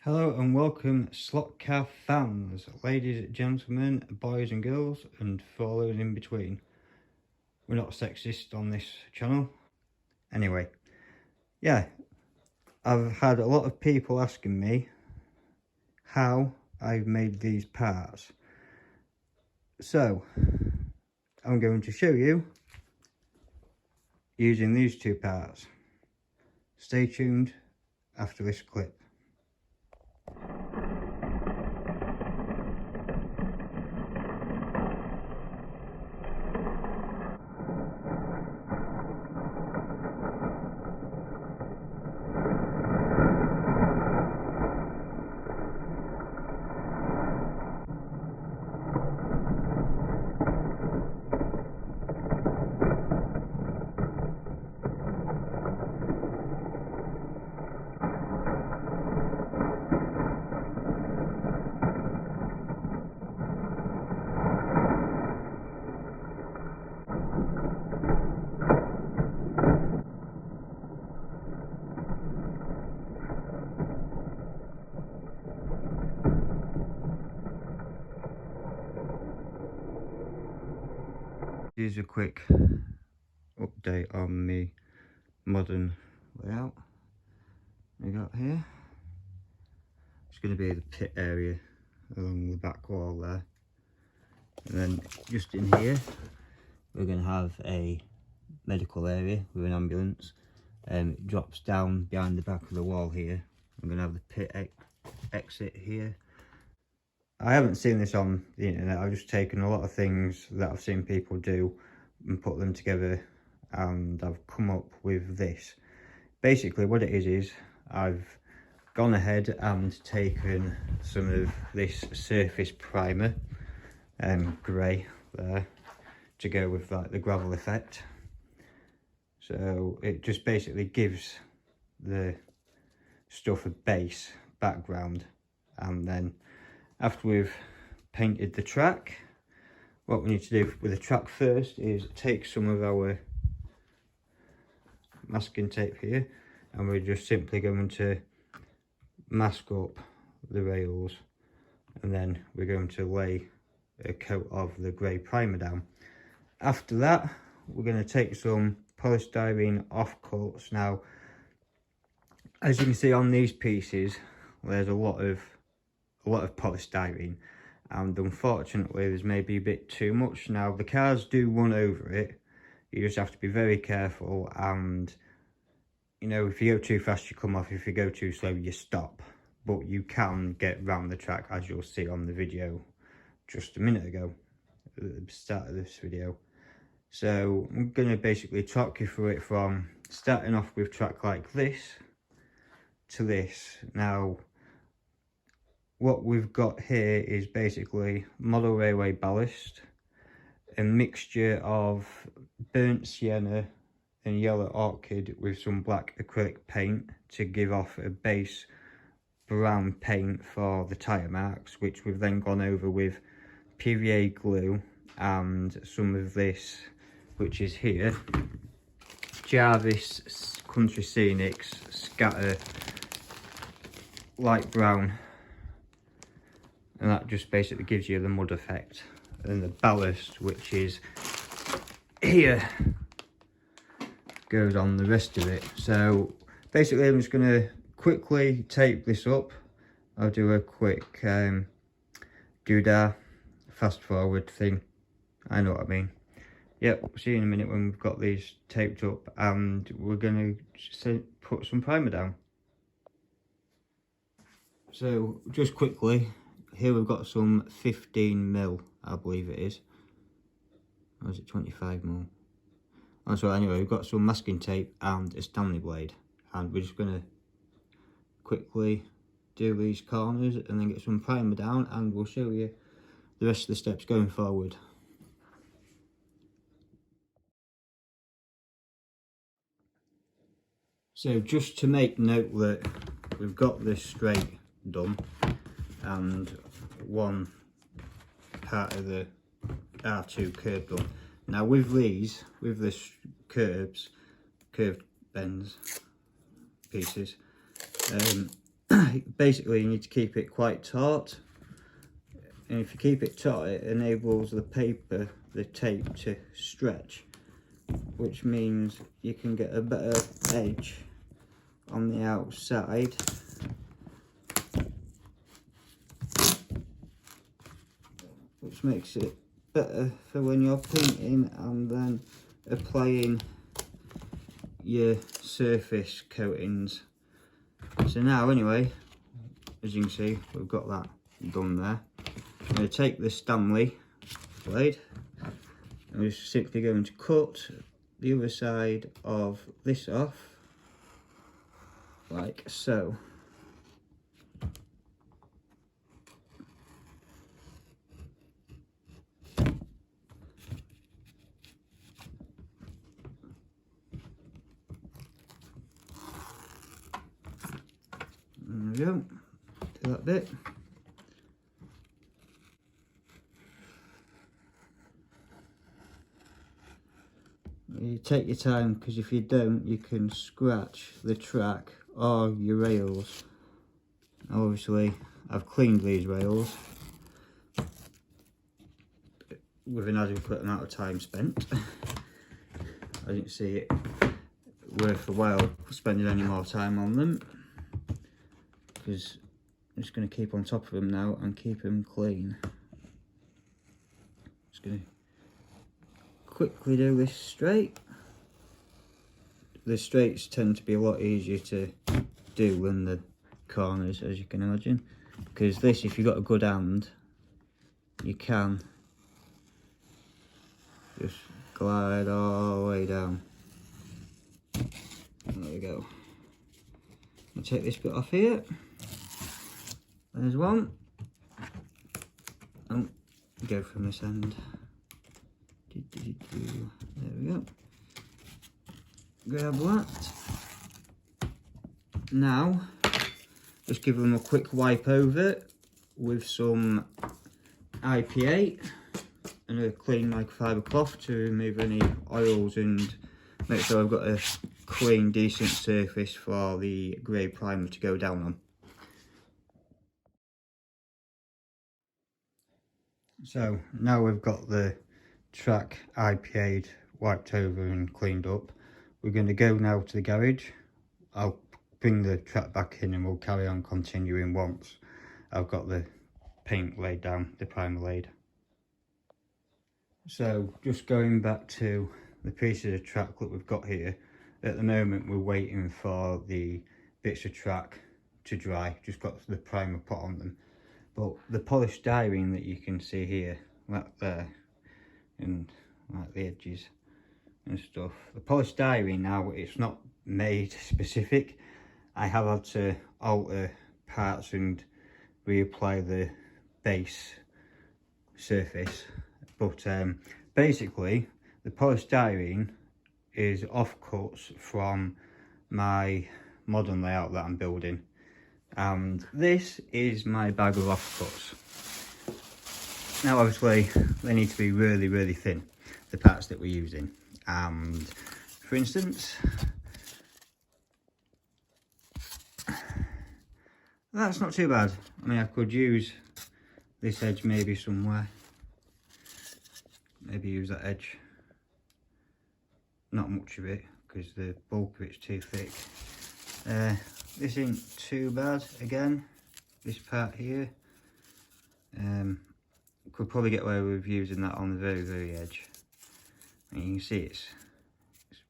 Hello and welcome slot car fans, ladies, gentlemen, boys and girls, and for all those in between. We're not sexist on this channel. Anyway, yeah, I've had a lot of people asking me how I've made these parts. So, I'm going to show you using these two parts. Stay tuned after this clip. Here's a quick update on the modern layout we got here. It's going to be the pit area along the back wall there, and then just in here we're going to have a medical area with an ambulance. It drops down behind the back of the wall here. I'm going to have the pit exit here. I haven't seen this on the internet. I've just taken a lot of things that I've seen people do and put them together, and I've come up with this. Basically what it is I've gone ahead and taken some of this surface primer, grey there, to go with like the gravel effect. So it just basically gives the stuff a base background, and then after we've painted the track, what we need to do with the track first is take some of our masking tape here, and we're just simply going to mask up the rails, and then we're going to lay a coat of the grey primer down. After that, we're going to take some polystyrene offcuts. Now, as you can see on these pieces, there's a lot of polystyrene, and unfortunately there's maybe a bit too much. Now the cars do run over it, you just have to be very careful, and you know, if you go too fast you come off, if you go too slow you stop, but you can get round the track, as you'll see on the video just a minute ago at the start of this video. So I'm going to basically talk you through it from starting off with track like this to this. Now what we've got here is basically model railway ballast, a mixture of burnt sienna and yellow orchid with some black acrylic paint to give off a base brown paint for the tyre marks, which we've then gone over with PVA glue and some of this, which is here, Jarvis Country Scenics Scatter light brown, and that just basically gives you the mud effect. And the ballast, which is here, goes on the rest of it. So basically I'm just going to quickly tape this up. I'll do a quick doodah fast forward thing, I know what I mean. Yep, see you in a minute when we've got these taped up, and we're going to put some primer down. So just quickly, here we've got some 15mm, I believe it is. Or is it 25mm? Oh, so anyway, we've got some masking tape and a Stanley blade, and we're just going to quickly do these corners and then get some primer down, and we'll show you the rest of the steps going forward. So just to make note that we've got this straight done and one part of the R2 curve done. Now with this curved bends pieces, basically you need to keep it quite taut, and if you keep it taut it enables the paper, the tape, to stretch, which means you can get a better edge on the outside. Which makes it better for when you're painting and then applying your surface coatings. So now anyway, as you can see, we've got that done there. I'm going to take the Stanley blade and we're just simply going to cut the other side of this off, like so. There we go, to that bit. You take your time, because if you don't you can scratch the track or your rails. Obviously I've cleaned these rails with an adequate amount of time spent. I didn't see it worth a while spending any more time on them, because I'm just going to keep on top of them now and keep them clean. Just going to quickly do this straight. The straights tend to be a lot easier to do than the corners, as you can imagine, because this, if you've got a good hand, you can just glide all the way down. There we go. I'll take this bit off here. There's one. And go from this end. There we go. Grab that. Now, just give them a quick wipe over with some IPA and a clean microfiber cloth to remove any oils and make sure I've got a clean, decent surface for the grey primer to go down on. So now we've got the track IPA'd, wiped over and cleaned up, we're going to go now to the garage. I'll bring the track back in and we'll carry on continuing once I've got the paint laid down, the primer laid. So just going back to the pieces of track that we've got here, at the moment we're waiting for the bits of track to dry, just got the primer put on them. But the polished styrene that you can see here, that there, and like the edges and stuff, the polished styrene now, it's not made specific. I have had to alter parts and reapply the base surface, but basically the polished styrene is offcuts from my modern layout that I'm building, and this is my bag of offcuts. Now obviously they need to be really, really thin, the parts that we're using, and for instance that's not too bad. I mean, I could use this edge maybe somewhere, maybe use that edge, not much of it because the bulk of it's too thick. This ain't too bad. Again, this part here, could probably get away with using that on the very, very edge. And you can see it's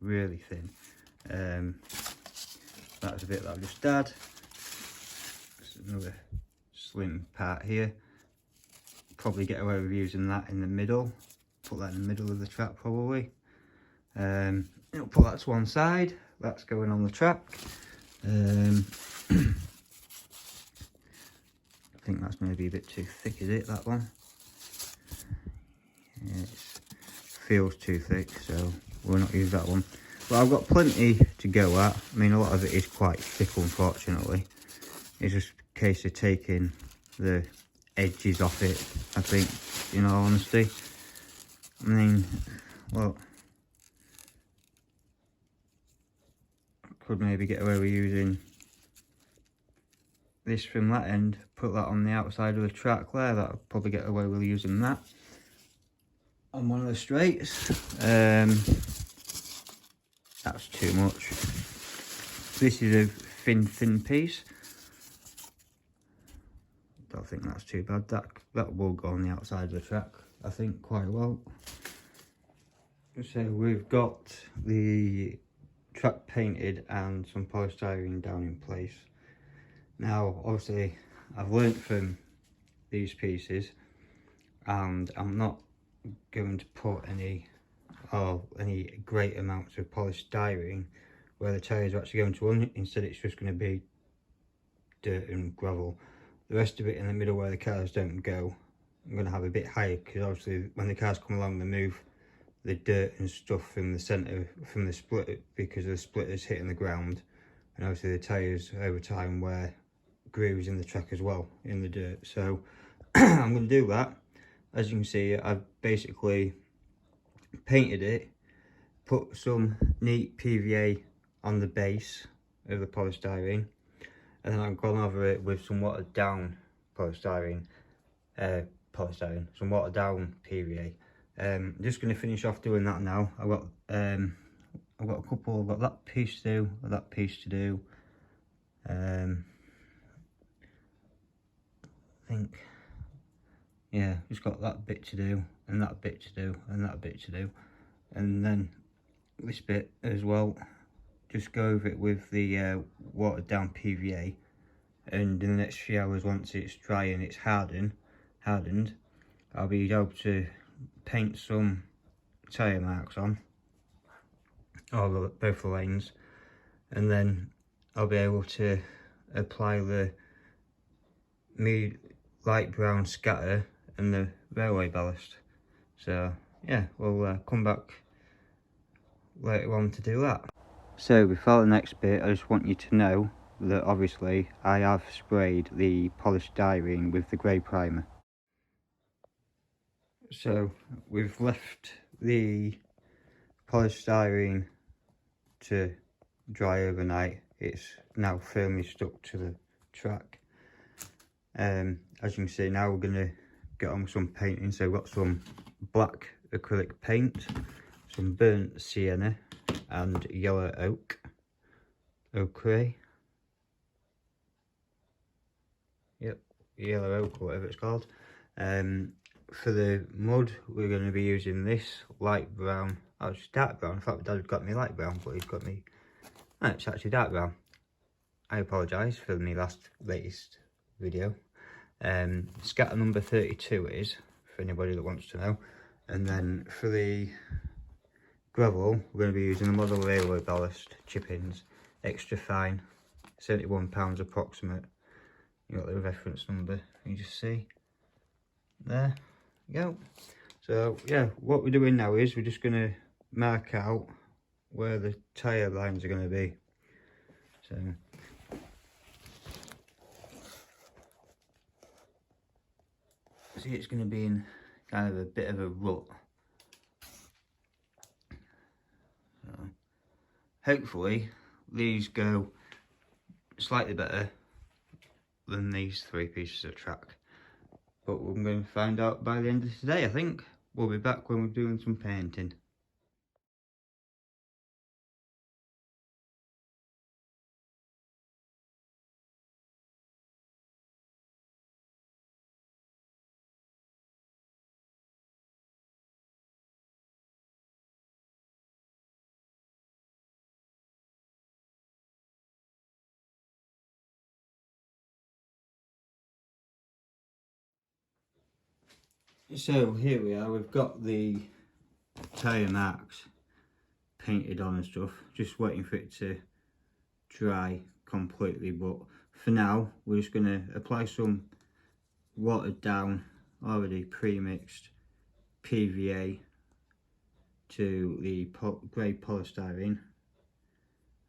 really thin. That's a bit that I've just done. There's another slim part here. Probably get away with using that in the middle. Put that in the middle of the track probably. I'll put that to one side. That's going on the track. I think that's maybe a bit too thick, is it, that one? Yeah, it feels too thick, so we'll not use that one. But I've got plenty to go at. I mean, a lot of it is quite thick, unfortunately. It's just a case of taking the edges off it, I think, in all honesty. I mean, well, could maybe get away with using this from that end, put that on the outside of the track there. That'll probably get away with using that on one of the straights. That's too much. This is a thin piece. Don't think that's too bad. That will go on the outside of the track, I think, quite well. So we've got the track painted and some polystyrene down in place. Now, obviously, I've learnt from these pieces, and I'm not going to put any great amounts of polystyrene where the tyres are actually going to run. Instead, it's just going to be dirt and gravel. The rest of it in the middle where the cars don't go, I'm going to have a bit higher, because obviously when the cars come along, they move the dirt and stuff from the centre, from the splitter, because the splitter's hitting the ground, and obviously the tyres over time wear grooves in the track as well, in the dirt. So I'm going to do that. As you can see, I've basically painted it, put some neat PVA on the base of the polystyrene, and then I've gone over it with some watered down polystyrene, some watered down PVA. I'm just going to finish off doing that now. I've got that piece to do, that piece to do. I think, yeah, just got that bit to do, and that bit to do, and that bit to do, and then this bit as well. Just go over it with the watered down PVA, and in the next few hours, once it's dry and it's hardened, I'll be able to paint some tyre marks on both the lanes, and then I'll be able to apply the light brown scatter and the railway ballast. So yeah, we'll come back later on to do that. So before the next bit, I just want you to know that obviously I have sprayed the polystyrene with the grey primer. So we've left the polystyrene to dry overnight. It's now firmly stuck to the track. As you can see, now we're going to get on with some painting. So we've got some black acrylic paint, some burnt sienna and yellow ochre. Yep, yellow oak, or whatever it's called. For the mud, we're going to be using this light brown. Oh, it's dark brown. I thought Dad had got me light brown, but he's got me. No, it's actually dark brown. I apologise for my latest video. Scatter number 32 it is, for anybody that wants to know. And then for the gravel, we're going to be using the model railway ballast chippings, extra fine, £71 approximate. You got the reference number, you just see there. Go. So yeah, what we're doing now is we're just going to mark out where the tyre lines are going to be. So see, it's going to be in kind of a bit of a rut. So hopefully these go slightly better than these three pieces of track. But we're going to find out by the end of today, I think. We'll be back when we're doing some painting. So here we are, we've got the tyre marks painted on and stuff, just waiting for it to dry completely. But for now, we're just going to apply some watered down, already pre-mixed PVA to the grey polystyrene,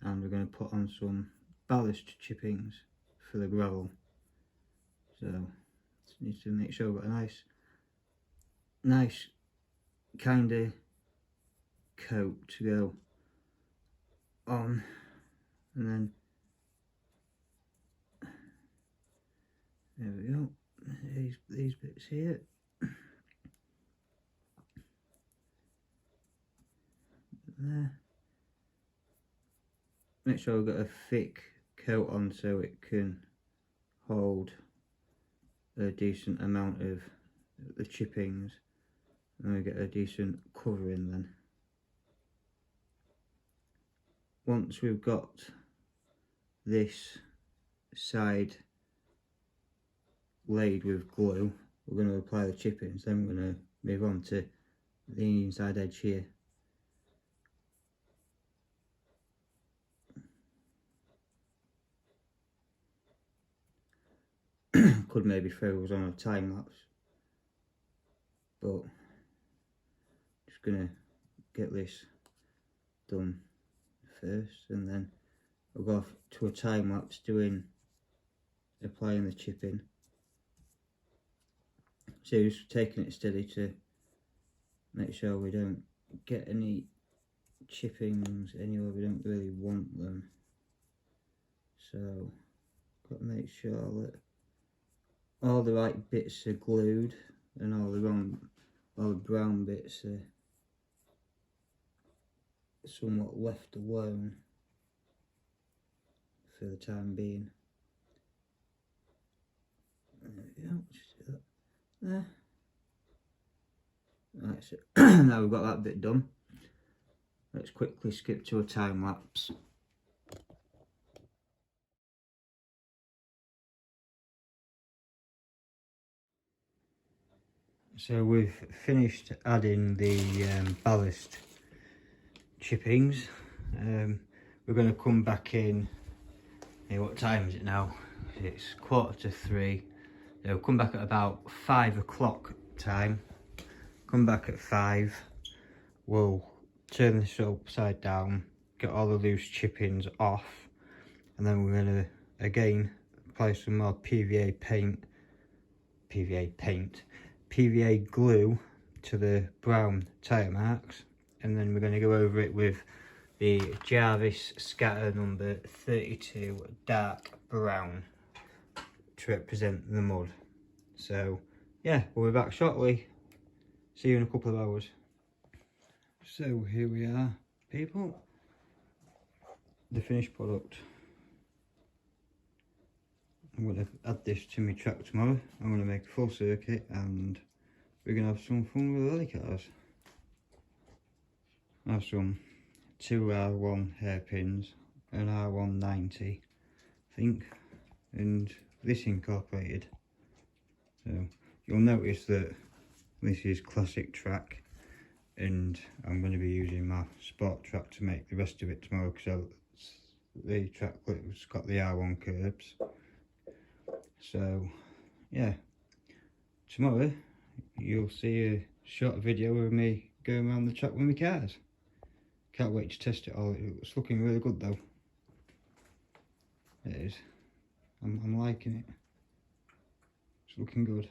and we're going to put on some ballast chippings for the gravel. So just need to make sure we've got a nice kind of coat to go on, and then these bits here. There. Make sure I've got a thick coat on so it can hold a decent amount of the chippings, and we get a decent covering then. Once we've got this side laid with glue, we're going to apply the chippings, then we're going to move on to the inside edge here. Could maybe throw us on a time lapse, but just gonna get this done first, and then I'll go off to a time lapse applying the chipping. So just taking it steady to make sure we don't get any chippings anywhere we don't really want them. So got to make sure that all the right bits are glued and all the brown bits are somewhat left alone for the time being. There we go, just do that there. Right, so now we've got that bit done, let's quickly skip to a time lapse. So we've finished adding the ballast chippings. We're going to come back in. Hey, what time is it now? It's 3:15. So we'll come back at about 5 o'clock time. Come back at 5. We'll turn this upside down, get all the loose chippings off, and then we're going to again apply some more PVA glue to the brown tyre marks, and then we're going to go over it with the Jarvis scatter number 32 dark brown to represent the mud. So yeah, we'll be back shortly. See you in a couple of hours. So here we are, people, the finished product. I'm going to add this to my track tomorrow. I'm going to make a full circuit and we're going to have some fun with the rally cars. I have some 2 R1 hairpins, an R190 I think, and this incorporated. So you'll notice that this is classic track, and I'm going to be using my sport track to make the rest of it tomorrow, because the track has got the R1 curbs. So yeah, tomorrow you'll see a short video of me going around the track with my cars. Can't wait to test it all. It's looking really good though. It is. I'm liking it. It's looking good.